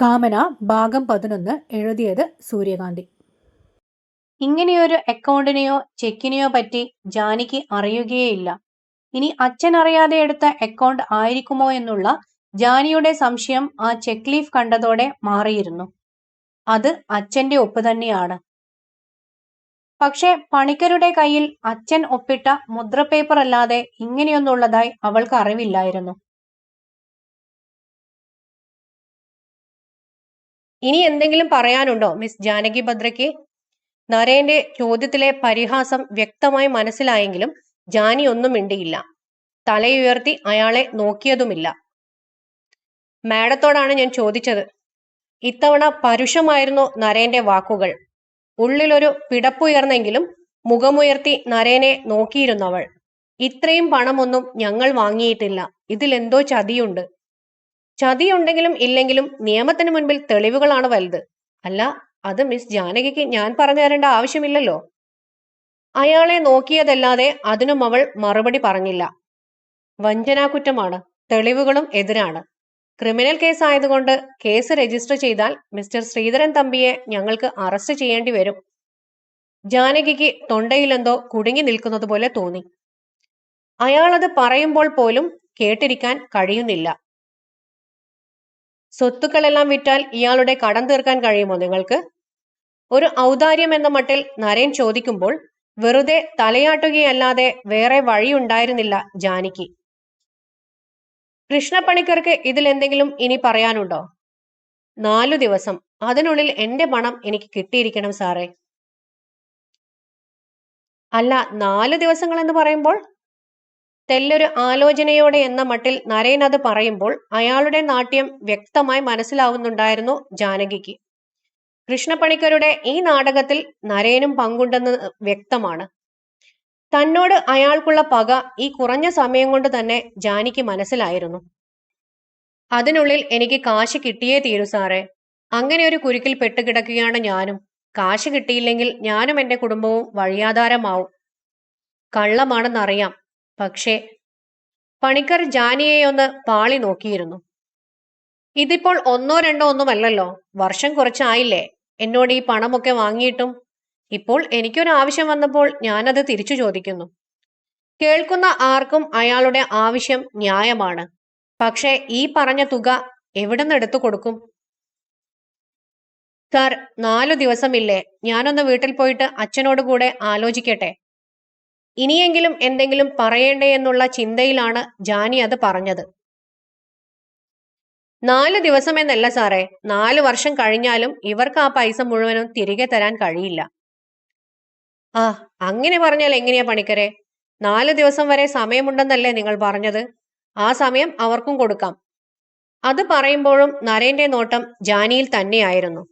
കാമന ഭാഗം 11 എഴുതിയത് സൂര്യകാന്തി. ഇങ്ങനെയൊരു അക്കൗണ്ടിനെയോ ചെക്കിനെയോ പറ്റി ജാനിക്ക് അറിയുകയേയില്ല. ഇനി അച്ഛൻ അറിയാതെ എടുത്ത അക്കൗണ്ട് ആയിരിക്കുമോ എന്നുള്ള ജാനിയുടെ സംശയം ആ ചെക്ക് ലീഫ് കണ്ടതോടെ മാറിയിരുന്നു. അത് അച്ഛന്റെ ഒപ്പ് തന്നെയാണ്. പക്ഷെ പണിക്കരുടെ കയ്യിൽ അച്ഛൻ ഒപ്പിട്ട മുദ്രപേപ്പർ അല്ലാതെ ഇങ്ങനെയൊന്നുള്ളതായി അവൾക്ക് അറിവില്ലായിരുന്നു. ഇനി എന്തെങ്കിലും പറയാനുണ്ടോ മിസ് ജാനകി ഭദ്രയ്ക്ക്? നരേന്റെ ചോദ്യത്തിലെ പരിഹാസം വ്യക്തമായി മനസ്സിലായെങ്കിലും ജാനി ഒന്നും മിണ്ടിയില്ല. തലയുയർത്തി അയാളെ നോക്കിയതുമില്ല. മാഡത്തോടാണ് ഞാൻ ചോദിച്ചത്. ഇത്തവണ പരുഷമായിരുന്നു നരേന്റെ വാക്കുകൾ. ഉള്ളിലൊരു പിടപ്പുയർന്നെങ്കിലും മുഖമുയർത്തി നരേനെ നോക്കിയിരുന്നവൾ. ഇത്രയും പണമൊന്നും ഞങ്ങൾ വാങ്ങിയിട്ടില്ല. ഇതിലെന്തോ ചതിയുണ്ട്. ചതിയുണ്ടെങ്കിലും ഇല്ലെങ്കിലും നിയമത്തിന് മുൻപിൽ തെളിവുകളാണ് വലുത്. അല്ല, അത് മിസ് ജാനകിക്ക് ഞാൻ പറഞ്ഞു തരേണ്ട ആവശ്യമില്ലല്ലോ. അയാളെ നോക്കിയതല്ലാതെ അതിനും അവൾ മറുപടി പറഞ്ഞില്ല. വഞ്ചനാകുറ്റമാണ്. തെളിവുകളും എതിരാണ്. ക്രിമിനൽ കേസ് ആയതുകൊണ്ട് കേസ് രജിസ്റ്റർ ചെയ്താൽ മിസ്റ്റർ ശ്രീധരൻ തമ്പിയെ ഞങ്ങൾക്ക് അറസ്റ്റ് ചെയ്യേണ്ടി വരും. ജാനകിക്ക് തൊണ്ടയിലെന്തോ കുടുങ്ങി നിൽക്കുന്നത് പോലെ തോന്നി. അയാളത് പറയുമ്പോൾ പോലും കേട്ടിരിക്കാൻ കഴിയുന്നില്ല. സ്വത്തുക്കളെല്ലാം വിറ്റാൽ ഇയാളുടെ കടം തീർക്കാൻ കഴിയുമോ നിങ്ങൾക്ക്? ഒരു ഔദാര്യം എന്ന മട്ടിൽ നരേൻ ചോദിക്കുമ്പോൾ വെറുതെ തലയാട്ടുകയല്ലാതെ വേറെ വഴിയുണ്ടായിരുന്നില്ല ജാനിക്ക്. കൃഷ്ണപ്പണിക്കർക്ക് ഇതിലെന്തെങ്കിലും ഇനി പറയാനുണ്ടോ? 4 ദിവസം, അതിനുള്ളിൽ എന്റെ പണം എനിക്ക് കിട്ടിയിരിക്കണം സാറേ. അല്ല, 4 ദിവസങ്ങൾ എന്ന് പറയുമ്പോൾ? തെല്ലൊരു ആലോചനയോടെ എന്ന മട്ടിൽ നരേൻ അത് പറയുമ്പോൾ അയാളുടെ നാട്യം വ്യക്തമായി മനസ്സിലാവുന്നുണ്ടായിരുന്നു ജാനകിക്ക്. കൃഷ്ണപ്പണിക്കരുടെ ഈ നാടകത്തിൽ നരേനും പങ്കുണ്ടെന്ന് വ്യക്തമാണ്. തന്നോട് അയാൾക്കുള്ള പക ഈ കുറഞ്ഞ സമയം കൊണ്ട് തന്നെ ജാനിക്ക് മനസ്സിലായിരുന്നു. അതിനുള്ളിൽ എനിക്ക് കാശ് കിട്ടിയേ തീരൂ സാറേ. അങ്ങനെ ഒരു കുരുക്കിൽ പെട്ടുകിടക്കുകയാണ് ഞാനും. കാശ് കിട്ടിയില്ലെങ്കിൽ ഞാനും എന്റെ കുടുംബവും വഴിയാധാരമാവും. കള്ളമാണെന്നറിയാം. പക്ഷേ പണിക്കർ ജാനിയെയൊന്ന് പാളി നോക്കിയിരുന്നു. ഇതിപ്പോൾ 1 2 ഒന്നുമല്ലല്ലോ, വർഷം കുറച്ചായില്ലേ എന്നോട് ഈ പണമൊക്കെ വാങ്ങിയിട്ടും. ഇപ്പോൾ എനിക്കൊരു ആവശ്യം വന്നപ്പോൾ ഞാനത് തിരിച്ചു ചോദിക്കുന്നു. കേൾക്കുന്ന ആർക്കും അയാളുടെ ആവശ്യം ന്യായമാണ്. പക്ഷേ ഈ പറഞ്ഞ തുക എവിടുന്ന് എടുത്തു കൊടുക്കും? സാർ, 4 ദിവസമില്ലേ, ഞാനൊന്ന് വീട്ടിൽ പോയിട്ട് അച്ഛനോട് കൂടെ ആലോചിക്കട്ടെ. ഇനിയെങ്കിലും എന്തെങ്കിലും പറയേണ്ടേ എന്നുള്ള ചിന്തയിലാണ് ജാനി അത് പറഞ്ഞത്. 4 ദിവസം എന്നല്ല സാറേ, 4 വർഷം കഴിഞ്ഞാലും ഇവർക്ക് ആ പൈസ മുഴുവനും തിരികെ തരാൻ കഴിയില്ല. ആ, അങ്ങനെ പറഞ്ഞാൽ എങ്ങനെയാ പണിക്കരെ? 4 ദിവസം വരെ സമയമുണ്ടെന്നല്ലേ നിങ്ങൾ പറഞ്ഞത്? ആ സമയം അവർക്കും കൊടുക്കാം. അത് പറയുമ്പോഴും നരേന്റെ നോട്ടം ജാനിയിൽ തന്നെയായിരുന്നു.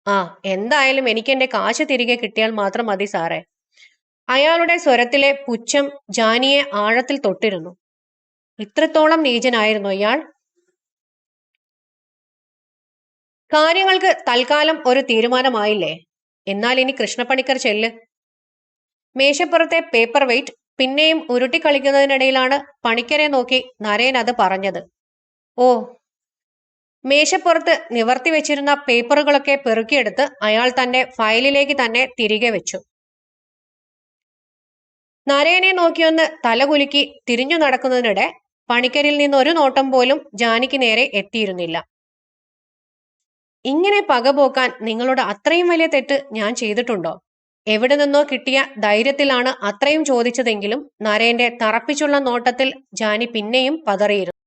ആ, എന്തായാലും എനിക്ക് എന്റെ കാശ് തിരികെ കിട്ടിയാൽ മാത്രം മതി സാറേ. അയാളുടെ സ്വരത്തിലെ പുച്ഛം ജാനിയെ ആഴത്തിൽ തൊട്ടിരുന്നു. ഇത്രത്തോളം നീചനായിരുന്നു ഇയാൾ. കാര്യങ്ങൾക്ക് തൽക്കാലം ഒരു തീരുമാനമായില്ലേ? എന്നാൽ ഇനി കൃഷ്ണപ്പണിക്കർ ചെല്ല്. മേശപ്പുറത്തെ പേപ്പർ വെയിറ്റ് പിന്നെയും ഉരുട്ടിക്കളിക്കുന്നതിനിടയിലാണ് പണിക്കരെ നോക്കി നരേൻ അത് പറഞ്ഞത്. ഓ. മേശപ്പുറത്ത് നിവർത്തി വെച്ചിരുന്ന പേപ്പറുകളൊക്കെ പെറുക്കിയെടുത്ത് അയാൾ തന്റെ ഫയലിലേക്ക് തന്നെ തിരികെ വെച്ചു. നരേനെ നോക്കിയൊന്ന് തലകുലുക്കി തിരിഞ്ഞു നടക്കുന്നതിനിടെ പണിക്കരിൽ നിന്ന് ഒരു നോട്ടം പോലും ജാനിക്ക് നേരെ എത്തിയിരുന്നില്ല. ഇങ്ങനെ പകപോക്കാൻ നിങ്ങളോട് അത്രയും വലിയ തെറ്റ് ഞാൻ ചെയ്തിട്ടുണ്ടോ? എവിടെ നിന്നോ കിട്ടിയ ധൈര്യത്തിലാണ് അത്രയും ചോദിച്ചതെങ്കിലും നരേന്റെ തറപ്പിച്ചുള്ള നോട്ടത്തിൽ ജാനി പിന്നെയും പതറിയിരുന്നു.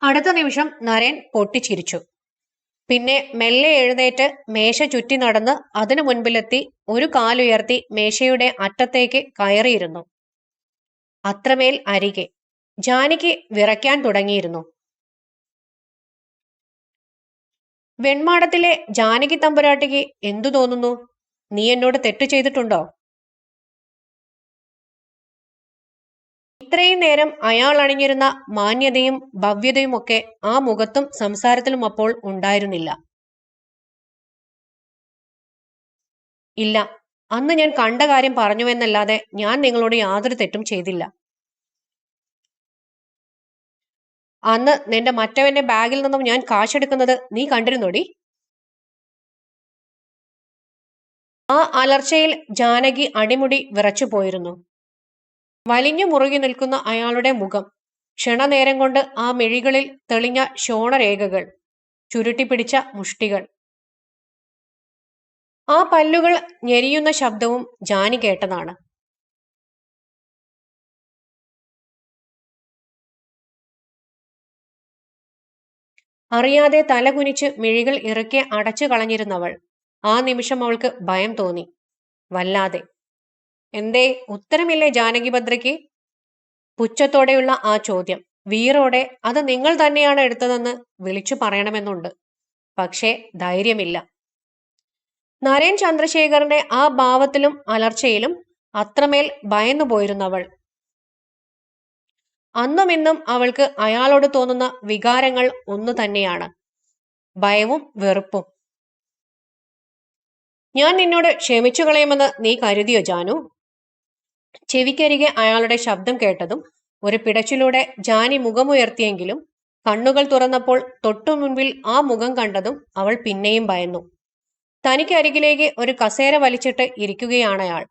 അടുത്ത നിമിഷം നരേൻ പൊട്ടിച്ചിരിച്ചു. പിന്നെ മെല്ലെ എഴുന്നേറ്റ് മേശ ചുറ്റി നടന്ന് അതിനു മുൻപിലെത്തി ഒരു കാലുയർത്തി മേശയുടെ അറ്റത്തേക്ക് കയറിയിരുന്നു. അത്രമേൽ അരികെ. ജാനിക്ക് വിറയ്ക്കാൻ തുടങ്ങിയിരുന്നു. വെൺമാടത്തിലെ ജാനകി തമ്പുരാട്ടിക്ക് എന്തു തോന്നുന്നു? നീ എന്നോട് തെറ്റ് ചെയ്തിട്ടുണ്ടോ? ഇത്രയും നേരം അയാൾ അണിഞ്ഞിരുന്ന മാന്യതയും ഭവ്യതയും ഒക്കെ ആ മുഖത്തും സംസാരത്തിലും അപ്പോൾ ഉണ്ടായിരുന്നില്ല. ഇല്ല, അന്ന് ഞാൻ കണ്ട കാര്യം പറഞ്ഞുവെന്നല്ലാതെ ഞാൻ നിങ്ങളോട് യാതൊരു തെറ്റും ചെയ്തില്ല. അന്ന് നിന്റെ മറ്റവന്റെ ബാഗിൽ നിന്നും ഞാൻ കാശെടുക്കുന്നത് നീ കണ്ടിരുന്നോടി? ആ അലർച്ചയിൽ ജാനകി അടിമുടി വിറച്ചു പോയിരുന്നു. വലിഞ്ഞു മുറുകി നിൽക്കുന്ന അയാളുടെ മുഖം, ക്ഷണനേരം കൊണ്ട് ആ മിഴികളിൽ തെളിഞ്ഞ ശോണരേഖകൾ, ചുരുട്ടിപ്പിടിച്ച മുഷ്ടികൾ, ആ പല്ലുകൾ ഞെരിയുന്ന ശബ്ദവും ജാനി കേട്ടതാണ്. അറിയാതെ തലകുനിച്ച് മിഴികൾ ഇറുക്കെ അടച്ചു കളഞ്ഞിരുന്നവൾ ആ നിമിഷം അവൾക്ക് ഭയം തോന്നി, വല്ലാതെ. എന്തേ ഉത്തരമില്ലേ ജാനകി ഭദ്രയ്ക്ക്? പുച്ഛത്തോടെയുള്ള ആ ചോദ്യം വീറോടെ അത് നിങ്ങൾ തന്നെയാണ് എടുത്തതെന്ന് വിളിച്ചു പറയണമെന്നുണ്ട്. പക്ഷേ ധൈര്യമില്ല. നരേൻ ചന്ദ്രശേഖറിന്റെ ആ ഭാവത്തിലും അലർച്ചയിലും അത്രമേൽ ഭയന്നു പോയിരുന്നവൾ. അന്നും ഇന്നും അവൾക്ക് അയാളോട് തോന്നുന്ന വികാരങ്ങൾ ഒന്നു തന്നെയാണ്, ഭയവും വെറുപ്പും. ഞാൻ നിന്നോട് ക്ഷമിച്ചു കളയുമെന്ന് നീ കരുതിയോ ജാനു? ചെവിക്കരികെ അയാളുടെ ശബ്ദം കേട്ടതും ഒരു പിടച്ചിലൂടെ ജാനി മുഖമുയർത്തിയെങ്കിലും കണ്ണുകൾ തുറന്നപ്പോൾ തൊട്ടു മുൻപിൽ ആ മുഖം കണ്ടതും അവൾ പിന്നെയും ഭയന്നു. തനിക്കരികിലേക്ക് ഒരു കസേര വലിച്ചിട്ട് ഇരിക്കുകയാണയാൾ.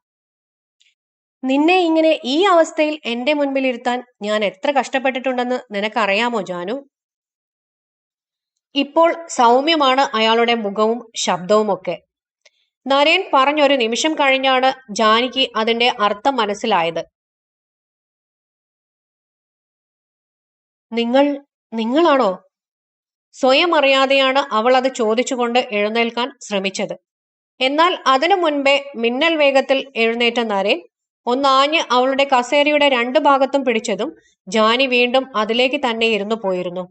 നിന്നെ ഇങ്ങനെ ഈ അവസ്ഥയിൽ എന്റെ മുൻപിൽ ഇരുത്താൻ ഞാൻ എത്ര കഷ്ടപ്പെട്ടിട്ടുണ്ടെന്ന് നിനക്കറിയാമോ ജാനു? ഇപ്പോൾ സൗമ്യമാണ് അയാളുടെ മുഖവും ശബ്ദവും ഒക്കെ. നരേൻ പറഞ്ഞൊരു നിമിഷം കഴിഞ്ഞാണ് ജാനിക്ക് അതിന്റെ അർത്ഥം മനസ്സിലായത്. നിങ്ങളാണോ? സ്വയം അറിയാതെയാണ് അവൾ അത് ചോദിച്ചുകൊണ്ട് എഴുന്നേൽക്കാൻ ശ്രമിച്ചത്. എന്നാൽ അതിനു മുൻപേ മിന്നൽ വേഗത്തിൽ എഴുന്നേറ്റ നരേൻ ഒന്നാഞ്ഞ് അവളുടെ കസേരയുടെ രണ്ടു ഭാഗത്തും പിടിച്ചതും ജാനി വീണ്ടും അതിലേക്ക് തന്നെ ഇരുന്നു പോയിരുന്നു.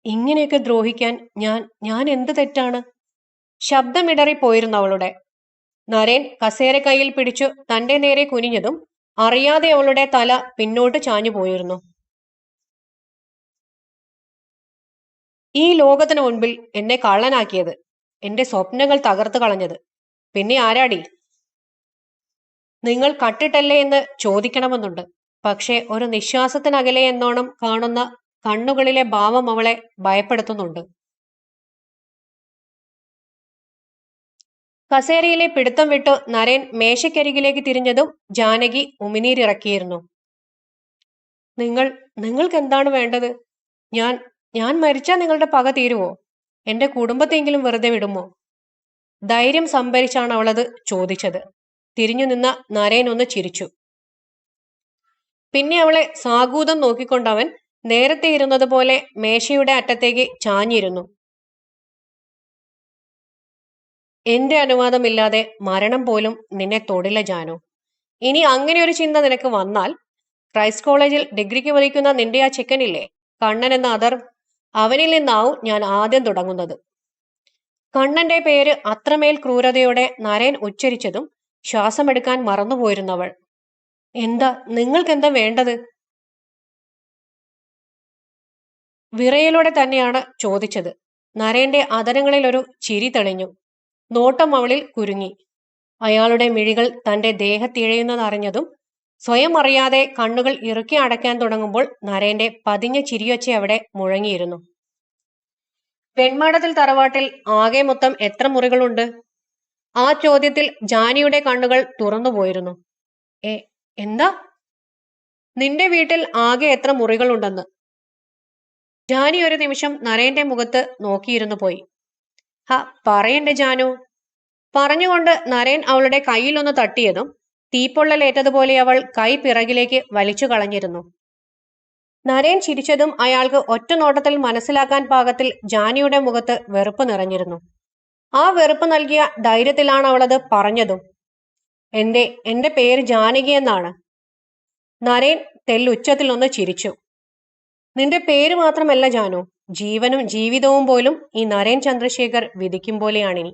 ഇങ്ങനെയൊക്കെ ദ്രോഹിക്കാൻ ഞാൻ എന്ത് തെറ്റാണ്? ശബ്ദമിടറിപ്പോയിരുന്നു അവളുടെ. നരേൻ കസേര കയ്യിൽ പിടിച്ചു തന്റെ നേരെ കുനിഞ്ഞതും അറിയാതെ അവളുടെ തല പിന്നോട്ട് ചാഞ്ഞു പോയിരുന്നു. ഈ ലോകത്തിന് മുൻപിൽ എന്നെ കള്ളനാക്കിയത്, എന്റെ സ്വപ്നങ്ങൾ തകർത്തു കളഞ്ഞത് പിന്നെ ആരാടി? നിങ്ങൾ കട്ടിട്ടല്ലേ എന്ന് ചോദിക്കണമെന്നുണ്ട്. പക്ഷെ ഒരു നിശ്വാസത്തിനകലെ എന്നോണം കാണുന്ന കണ്ണുകളിലെ ഭാവം അവളെ ഭയപ്പെടുത്തുന്നുണ്ട്. കസേരയിലെ പിടുത്തം വിട്ടു നരേൻ മേശക്കരികിലേക്ക് തിരിഞ്ഞതും ജാനകി ഉമിനീരിറക്കിയിരുന്നു. നിങ്ങൾക്ക് എന്താണ് വേണ്ടത്? ഞാൻ മരിച്ചാൽ നിങ്ങളുടെ പക തീരുവോ? എന്റെ കുടുംബത്തെങ്കിലും വെറുതെ വിടുമോ? ധൈര്യം സംഭരിച്ചാണ് അവളത് ചോദിച്ചത്. തിരിഞ്ഞു നിന്ന നരേൻ ഒന്ന് ചിരിച്ചു. പിന്നെ അവളെ സാഗൂതം നോക്കിക്കൊണ്ടവൻ നേരത്തെ ഇരുന്നത് പോലെ മേശയുടെ അറ്റത്തേക്ക് ചാഞ്ഞിരുന്നു. എന്റെ അനുവാദമില്ലാതെ മരണം പോലും നിന്നെ തൊടില്ല ജാനു. ഇനി അങ്ങനെ ഒരു ചിന്ത നിനക്ക് വന്നാൽ ക്രൈസ്റ്റ് കോളേജിൽ ഡിഗ്രിക്ക് പഠിക്കുന്ന നിന്റെ ആ ചെക്കനില്ലേ, കണ്ണൻ എന്ന അതർ, അവനിൽ നിന്നാവും ഞാൻ ആദ്യം തുടങ്ങുന്നത്. കണ്ണന്റെ പേര് അത്രമേൽ ക്രൂരതയോടെ നരേൻ ഉച്ചരിച്ചതും ശ്വാസമെടുക്കാൻ മറന്നുപോയിരുന്നവൾ. നിങ്ങൾക്കെന്താ വേണ്ടത്? വിറയലോടെ തന്നെയാണ് ചോദിച്ചത്. നരേന്റെ അതരങ്ങളിൽ ഒരു ചിരി തെളിഞ്ഞു. നോട്ടം അവളിൽ കുരുങ്ങി. അയാളുടെ മിഴികൾ തന്റെ ദേഹത്തിഴയുന്നതറിഞ്ഞതും സ്വയം അറിയാതെ കണ്ണുകൾ ഇറുക്കി അടയ്ക്കാൻ തുടങ്ങുമ്പോൾ നരേന്റെ പതിഞ്ഞ ചിരിയൊച്ച അവിടെ മുഴങ്ങിയിരുന്നു. വെൺമാടത്തിൽ തറവാട്ടിൽ ആകെ മൊത്തം എത്ര മുറികളുണ്ട്? ആ ചോദ്യത്തിൽ ജാനിയുടെ കണ്ണുകൾ തുറന്നുപോയിരുന്നു. എന്താ? നിന്റെ വീട്ടിൽ ആകെ എത്ര മുറികളുണ്ടെന്ന്. ജാനി ഒരു നിമിഷം നരേന്റെ മുഖത്ത് നോക്കിയിരുന്നു പോയി. പറയണ്ടേ ജാനു? പറഞ്ഞുകൊണ്ട് നരേൻ അവളുടെ കയ്യിലൊന്ന് തട്ടിയതും തീപ്പൊള്ളലേറ്റതുപോലെ അവൾ കൈ പിറകിലേക്ക് വലിച്ചു കളഞ്ഞിരുന്നു. നരേൻ ചിരിച്ചതും അയാൾക്ക് ഒറ്റ നോട്ടത്തിൽ മനസ്സിലാക്കാൻ പാകത്തിൽ ജാനിയുടെ മുഖത്ത് വെറുപ്പ് നിറഞ്ഞിരുന്നു. ആ വെറുപ്പ് നൽകിയ ധൈര്യത്തിലാണ് അവളത് പറഞ്ഞതും. എന്റെ പേര് ജാനകി എന്നാണ്. നരേൻ തെല്ലുച്ചത്തിൽ ഒന്ന് ചിരിച്ചു. നിന്റെ പേര് മാത്രമല്ല ജാനു, ജീവനും ജീവിതവും പോലും ഈ നരേൻ ചന്ദ്രശേഖർ വിധിക്കും പോലെയാണിനി.